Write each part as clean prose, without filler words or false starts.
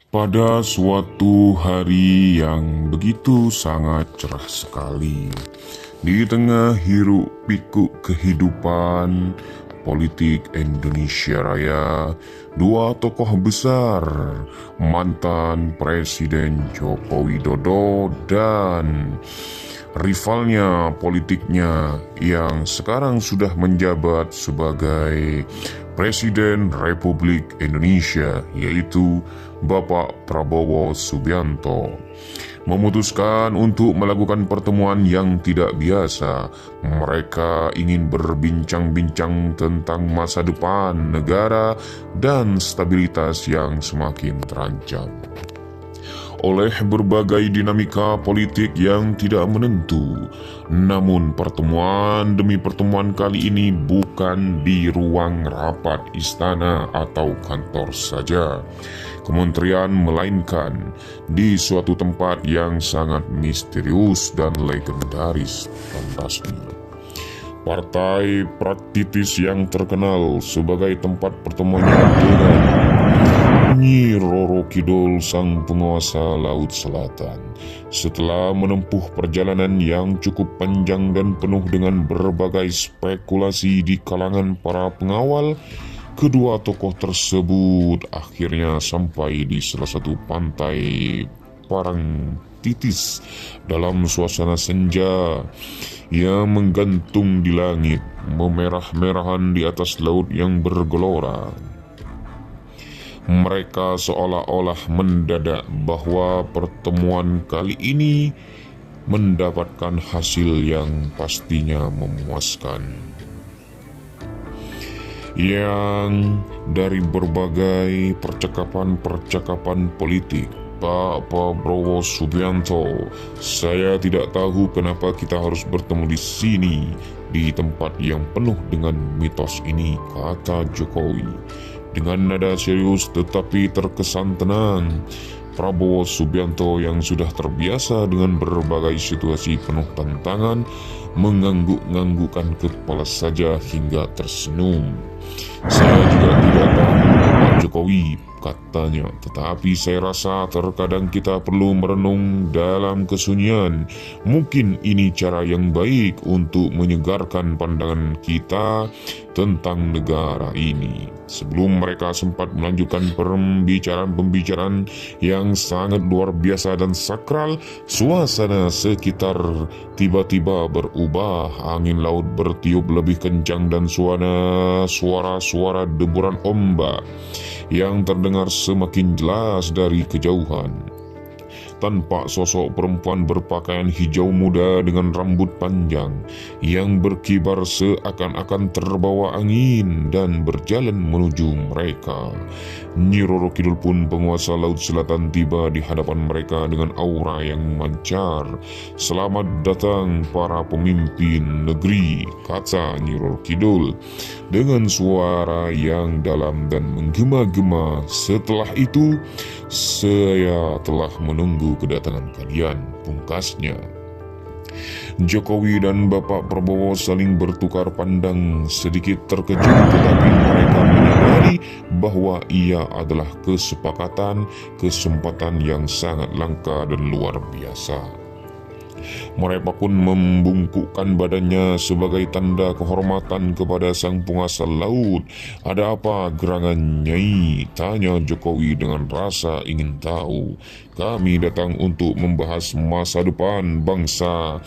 Pada suatu hari yang begitu sangat cerah sekali, di tengah hiruk pikuk kehidupan politik Indonesia Raya, dua tokoh besar, mantan Presiden Joko Widodo dan rivalnya politiknya yang sekarang sudah menjabat sebagai Presiden Republik Indonesia, yaitu Bapak Prabowo Subianto, memutuskan untuk melakukan pertemuan yang tidak biasa. Mereka ingin berbincang-bincang tentang masa depan negara dan stabilitas yang semakin terancam oleh berbagai dinamika politik yang tidak menentu. Namun pertemuan demi pertemuan kali ini bukan di ruang rapat istana atau kantor saja kementerian, melainkan di suatu tempat yang sangat misterius dan legendaris pentasnya. Partai praktis yang terkenal sebagai tempat pertemuannya dengan Nyi Roro Kidul, sang penguasa Laut Selatan. Setelah menempuh perjalanan yang cukup panjang dan penuh dengan berbagai spekulasi di kalangan para pengawal, kedua tokoh tersebut akhirnya sampai di salah satu pantai Parangtitis dalam suasana senja yang menggantung di langit, memerah-merahan di atas laut yang bergelora. Mereka seolah-olah mendadak bahwa pertemuan kali ini mendapatkan hasil yang pastinya memuaskan. Yang dari berbagai percakapan politik, Pak Prabowo Subianto, saya tidak tahu kenapa kita harus bertemu di sini, di tempat yang penuh dengan mitos ini, kata Jokowi. Dengan nada serius tetapi terkesan tenang, Prabowo Subianto yang sudah terbiasa dengan berbagai situasi penuh tantangan mengangguk-anggukkan kepala saja hingga tersenyum. Saya juga tidak tahu Pak Jokowi, katanya, tetapi saya rasa terkadang kita perlu merenung dalam kesunyian. Mungkin ini cara yang baik untuk menyegarkan pandangan kita tentang negara ini. Sebelum mereka sempat melanjutkan pembicaraan yang sangat luar biasa dan sakral, suasana sekitar tiba-tiba berubah. Angin laut bertiup lebih kencang dan suara-suara deburan ombak yang terdengar semakin jelas dari kejauhan. Tanpa sosok perempuan berpakaian hijau muda dengan rambut panjang yang berkibar seakan-akan terbawa angin dan berjalan menuju mereka, Nyi Roro Kidul pun penguasa Laut Selatan tiba di hadapan mereka dengan aura yang memancar. Selamat datang para pemimpin negeri, kata Nyi Roro Kidul dengan suara yang dalam dan menggema-gema. Setelah itu, saya telah menunggu kedatangan kalian, pungkasnya. Jokowi dan Bapak Prabowo saling bertukar pandang, sedikit terkejut, tetapi mereka menyadari bahwa ia adalah kesempatan yang sangat langka dan luar biasa. Mereka pun membungkukkan badannya sebagai tanda kehormatan kepada sang penguasa laut. Ada apa gerangan Nyai? Tanya Jokowi dengan rasa ingin tahu. Kami datang untuk membahas masa depan bangsa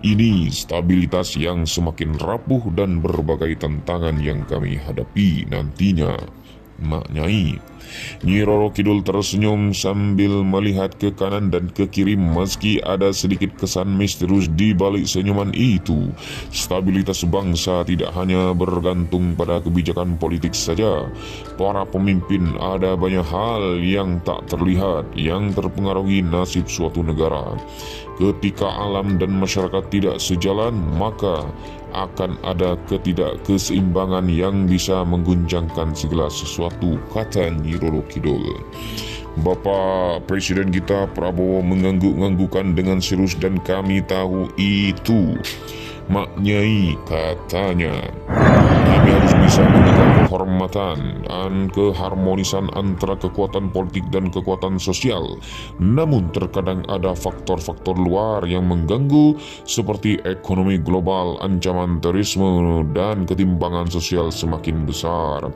ini, stabilitas yang semakin rapuh dan berbagai tantangan yang kami hadapi nantinya, Mak Nyai. Nyi Roro Kidul tersenyum sambil melihat ke kanan dan ke kiri, meski ada sedikit kesan misterius di balik senyuman itu. Stabilitas bangsa tidak hanya bergantung pada kebijakan politik saja. Para pemimpin, ada banyak hal yang tak terlihat yang terpengaruhi nasib suatu negara. Ketika alam dan masyarakat tidak sejalan, maka akan ada ketidakkeseimbangan yang bisa mengguncangkan segala sesuatu, kata Nyi Roro Kidul. Bapak Presiden kita Prabowo mengangguk-anggukkan dengan serius, dan kami tahu itu, Mak Nyai, katanya. Kami harus bisa bisa menjaga kehormatan dan keharmonisan antara kekuatan politik dan kekuatan sosial. Namun terkadang ada faktor-faktor luar yang mengganggu seperti ekonomi global, ancaman terorisme, dan ketimpangan sosial semakin besar.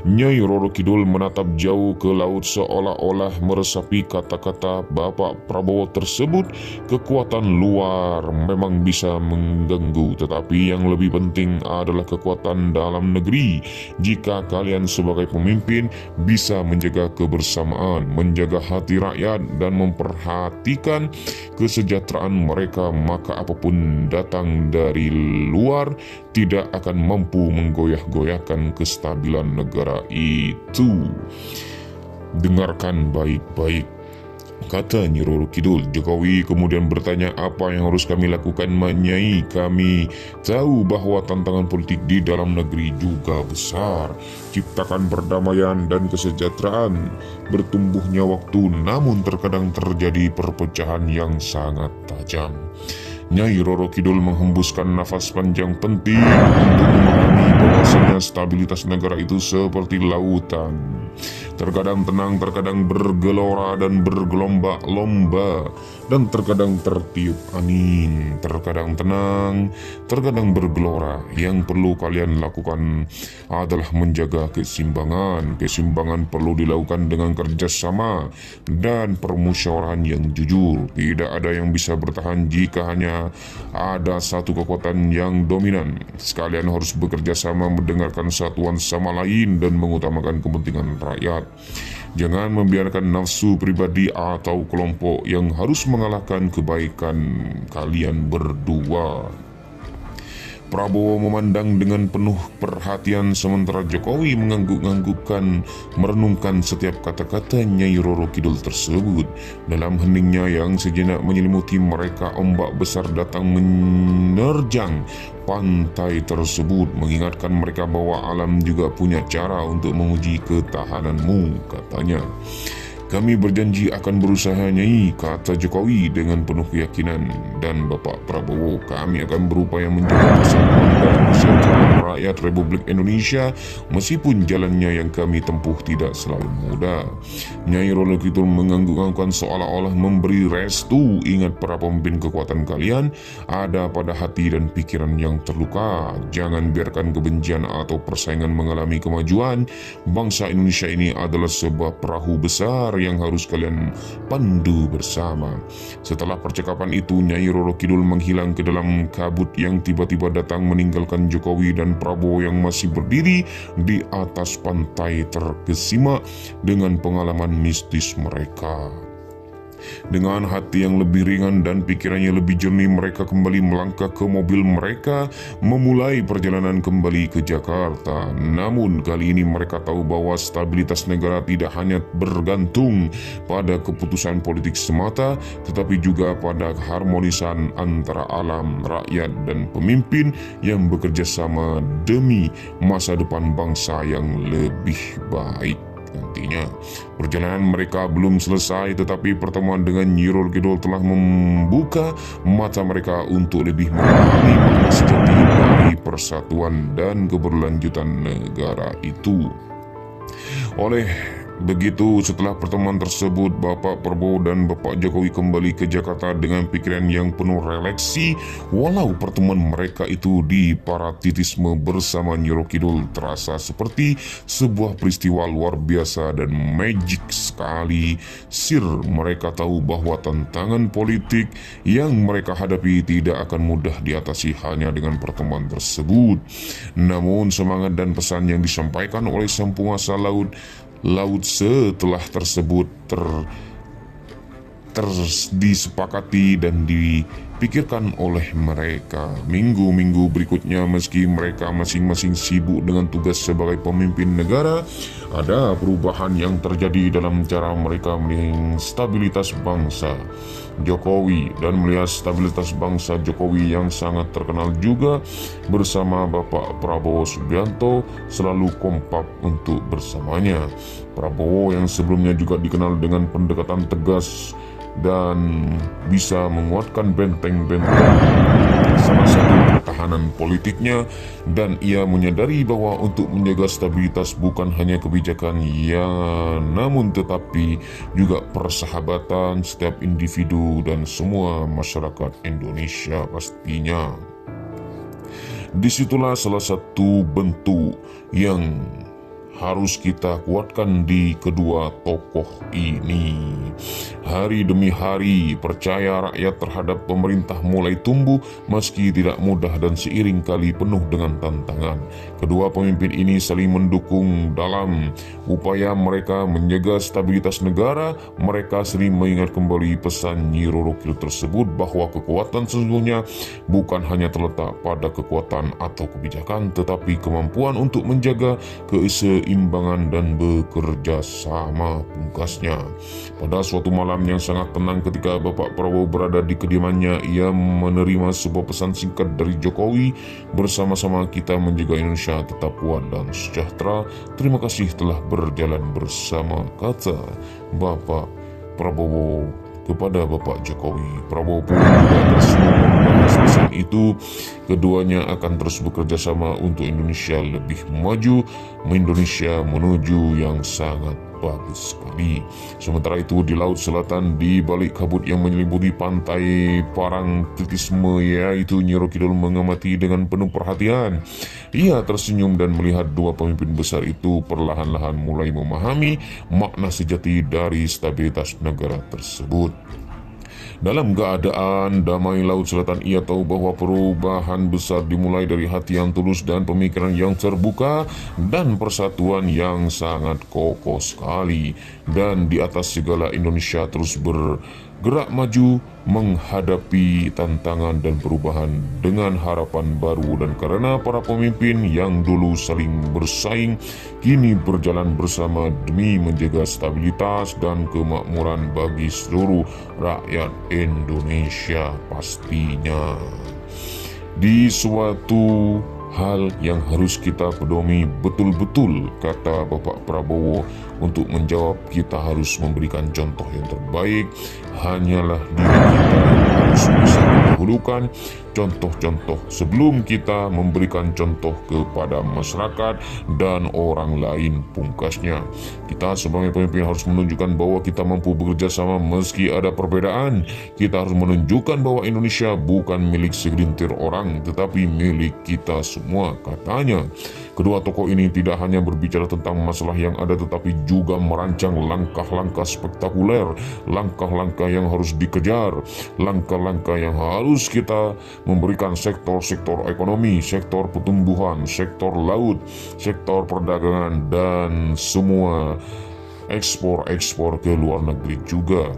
Nyai Roro Kidul menatap jauh ke laut seolah-olah meresapi kata-kata Bapak Prabowo tersebut. Kekuatan luar memang bisa mengganggu, tetapi yang lebih penting adalah kekuatan dalam negeri. Jika kalian sebagai pemimpin bisa menjaga kebersamaan, menjaga hati rakyat, dan memperhatikan kesejahteraan mereka, maka apapun datang dari luar tidak akan mampu menggoyah-goyahkan kestabilan negara itu. Dengarkan baik-baik kata Nyi Roro Kidul. Jokowi kemudian bertanya, apa yang harus kami lakukan, Mak Nyai? Kami tahu bahwa tantangan politik di dalam negeri juga besar. Ciptakan perdamaian dan kesejahteraan. Bertumbuhnya waktu, namun terkadang terjadi perpecahan yang sangat tajam. Nyai Roro Kidul menghembuskan nafas panjang penting untuk memahami bahwasanya stabilitas negara itu seperti lautan. Terkadang tenang, terkadang bergelora dan bergelomba-lomba, dan terkadang tertiup angin. Terkadang tenang, terkadang bergelora. Yang perlu kalian lakukan adalah menjaga keseimbangan. Keseimbangan perlu dilakukan dengan kerjasama dan permusyawaratan yang jujur. Tidak ada yang bisa bertahan jika hanya ada satu kekuatan yang dominan. Sekalian harus bekerja sama, mendengarkan satuan sama lain, dan mengutamakan kepentingan rakyat. Jangan membiarkan nafsu pribadi atau kelompok yang harus mengalahkan kebaikan kalian berdua. Prabowo memandang dengan penuh perhatian sementara Jokowi mengangguk-anggukkan, merenungkan setiap kata-kata Nyai Roro Kidul tersebut. Dalam heningnya yang sejenak menyelimuti mereka, ombak besar datang menerjang pantai tersebut, mengingatkan mereka bahwa alam juga punya cara untuk menguji ketahananmu, katanya. Kami berjanji akan berusaha, Nyai, kata Jokowi dengan penuh keyakinan. Dan Bapak Prabowo, kami akan berupaya menjaga persatuan dan kesejahteraan rakyat Republik Indonesia meskipun jalannya yang kami tempuh tidak selalu mudah. Nyai Roro Kidul mengangguk-anggukkan seolah-olah memberi restu. Ingat, para pemimpin kekuatan kalian ada pada hati dan pikiran yang terluka. Jangan biarkan kebencian atau persaingan mengalami kemajuan. Bangsa Indonesia ini adalah sebuah perahu besar yang harus kalian pandu bersama. Setelah percakapan itu, Nyai Roro Kidul menghilang ke dalam kabut yang tiba-tiba datang meninggalkan Jokowi dan Prabowo yang masih berdiri di atas pantai terkesima dengan pengalaman mistis mereka. Dengan hati yang lebih ringan dan pikirannya lebih jernih, mereka kembali melangkah ke mobil mereka, memulai perjalanan kembali ke Jakarta. Namun kali ini mereka tahu bahwa stabilitas negara tidak hanya bergantung pada keputusan politik semata, tetapi juga pada keharmonisan antara alam, rakyat, dan pemimpin yang bekerja sama demi masa depan bangsa yang lebih baik. Nantinya, perjalanan mereka belum selesai, tetapi pertemuan dengan Nyi Roro Kidul telah membuka mata mereka untuk lebih memahami makna sejati dari persatuan dan keberlanjutan negara itu. Oleh begitu, setelah pertemuan tersebut, Bapak Prabowo dan Bapak Jokowi kembali ke Jakarta dengan pikiran yang penuh refleksi. Walau pertemuan mereka itu di Paratitisme bersama Nyi Roro Kidul terasa seperti sebuah peristiwa luar biasa dan magic sekali. Mereka tahu bahwa tantangan politik yang mereka hadapi tidak akan mudah diatasi hanya dengan pertemuan tersebut. Namun semangat dan pesan yang disampaikan oleh sang penguasa laut setelah tersebut disepakati dan dipikirkan oleh mereka. Minggu-minggu berikutnya, meski mereka masing-masing sibuk dengan tugas sebagai pemimpin negara, ada perubahan yang terjadi dalam cara mereka melihat stabilitas bangsa Jokowi. Dan melihat stabilitas bangsa Jokowi yang sangat terkenal juga bersama Bapak Prabowo Subianto selalu kompak untuk bersamanya. Prabowo yang sebelumnya juga dikenal dengan pendekatan tegas dan bisa menguatkan benteng-benteng, salah satu pertahanan politiknya, dan ia menyadari bahwa untuk menjaga stabilitas bukan hanya kebijakan namun tetapi juga persahabatan setiap individu dan semua masyarakat Indonesia pastinya. Disitulah salah satu bentuk yang harus kita kuatkan di kedua tokoh ini. Hari demi hari, percaya rakyat terhadap pemerintah mulai tumbuh meski tidak mudah dan seiring kali penuh dengan tantangan. Kedua pemimpin ini saling mendukung dalam upaya mereka menjaga stabilitas negara. Mereka sering mengingat kembali pesan Nyi Roro Kidul tersebut bahwa kekuatan sesungguhnya bukan hanya terletak pada kekuatan atau kebijakan, tetapi kemampuan untuk menjaga keseimbangan dan bekerja sama, pungkasnya. Pada suatu malam yang sangat tenang ketika Bapak Prabowo berada di kediamannya, ia menerima sebuah pesan singkat dari Jokowi, "Bersama-sama kita menjaga Indonesia tetap kuat dan sejahtera. Terima kasih telah berjalan bersama," kata Bapak Prabowo kepada Bapak Jokowi. Prabowo pun juga tersenyum membahas pesan itu. Keduanya akan terus bekerja sama untuk Indonesia lebih maju, Indonesia menuju yang sangat bagus sekali. Sementara itu di Laut Selatan, di balik kabut yang menyelimuti pantai Parangtritisme, yaitu Nyi Roro Kidul mengamati dengan penuh perhatian. Ia tersenyum dan melihat dua pemimpin besar itu perlahan-lahan mulai memahami makna sejati dari stabilitas negara tersebut. Dalam keadaan damai Laut Selatan, ia tahu bahwa perubahan besar dimulai dari hati yang tulus dan pemikiran yang terbuka dan persatuan yang sangat kokoh sekali. Dan di atas segala, Indonesia terus bergerak maju menghadapi tantangan dan perubahan dengan harapan baru. Dan karena para pemimpin yang dulu saling bersaing kini berjalan bersama demi menjaga stabilitas dan kemakmuran bagi seluruh rakyat Indonesia pastinya. Di suatu hal yang harus kita pedomi betul-betul, kata Bapak Prabowo, untuk menjawab kita harus memberikan contoh yang terbaik. Hanyalah diri kita yang harus bisa mendahulukan contoh-contoh sebelum kita memberikan contoh kepada masyarakat dan orang lain, pungkasnya. Kita sebagai pemimpin harus menunjukkan bahwa kita mampu bekerja sama meski ada perbedaan. Kita harus menunjukkan bahwa Indonesia bukan milik segelintir orang tetapi milik kita semua, katanya. Kedua tokoh ini tidak hanya berbicara tentang masalah yang ada tetapi juga merancang langkah-langkah spektakuler, langkah-langkah yang harus dikejar, langkah-langkah yang harus kita memberikan sektor-sektor ekonomi, sektor pertumbuhan, sektor laut, sektor perdagangan, dan semua ekspor-ekspor ke luar negeri juga.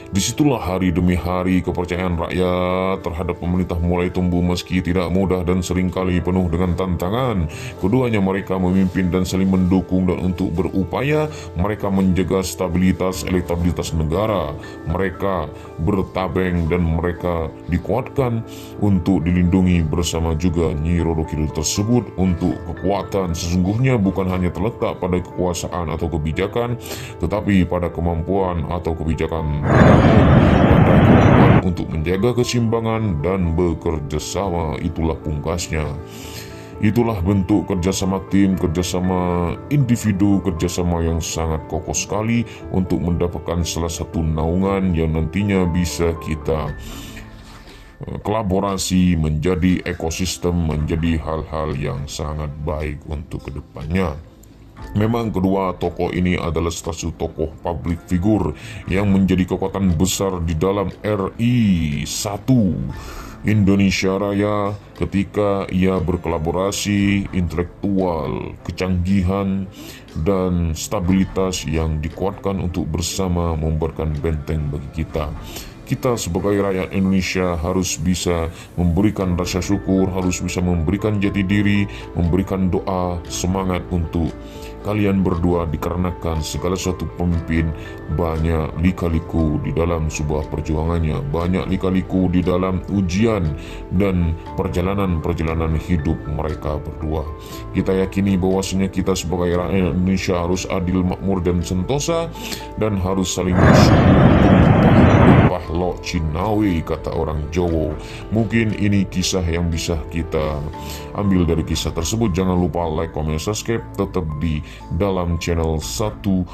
Disitulah hari demi hari kepercayaan rakyat terhadap pemerintah mulai tumbuh meski tidak mudah dan seringkali penuh dengan tantangan. Keduanya mereka memimpin dan saling mendukung, dan untuk berupaya mereka menjaga stabilitas elektabilitas negara. Mereka bertabeng dan mereka dikuatkan untuk dilindungi bersama juga Nyi Roro Kidul tersebut. Untuk kekuatan sesungguhnya bukan hanya terletak pada kekuasaan atau kebijakan, tetapi pada kemampuan atau kebijakan pada kemampuan untuk menjaga keseimbangan dan bekerja sama. Itulah pungkasnya. Itulah bentuk kerjasama tim, kerjasama individu, kerjasama yang sangat kokoh sekali untuk mendapatkan salah satu naungan yang nantinya bisa kita kolaborasi menjadi ekosistem, menjadi hal-hal yang sangat baik untuk kedepannya. Memang kedua tokoh ini adalah stasiun tokoh publik figur yang menjadi kekuatan besar di dalam RI 1 Indonesia Raya ketika ia berkolaborasi intelektual, kecanggihan, dan stabilitas yang dikuatkan untuk bersama membuatkan benteng bagi kita. Kita sebagai rakyat Indonesia harus bisa memberikan rasa syukur, harus bisa memberikan jati diri, memberikan doa, semangat untuk kalian berdua, dikarenakan segala suatu pemimpin banyak lika-liku di dalam sebuah perjuangannya, banyak lika-liku di dalam ujian dan perjalanan-perjalanan hidup mereka berdua. Kita yakini bahwasanya kita sebagai rakyat Indonesia harus adil, makmur, dan sentosa, dan harus saling tumpah lo Cinawi, kata orang Jawa. Mungkin ini kisah yang bisa kita ambil dari kisah tersebut. Jangan lupa like, comment, subscribe, tetap di dalam channel Satu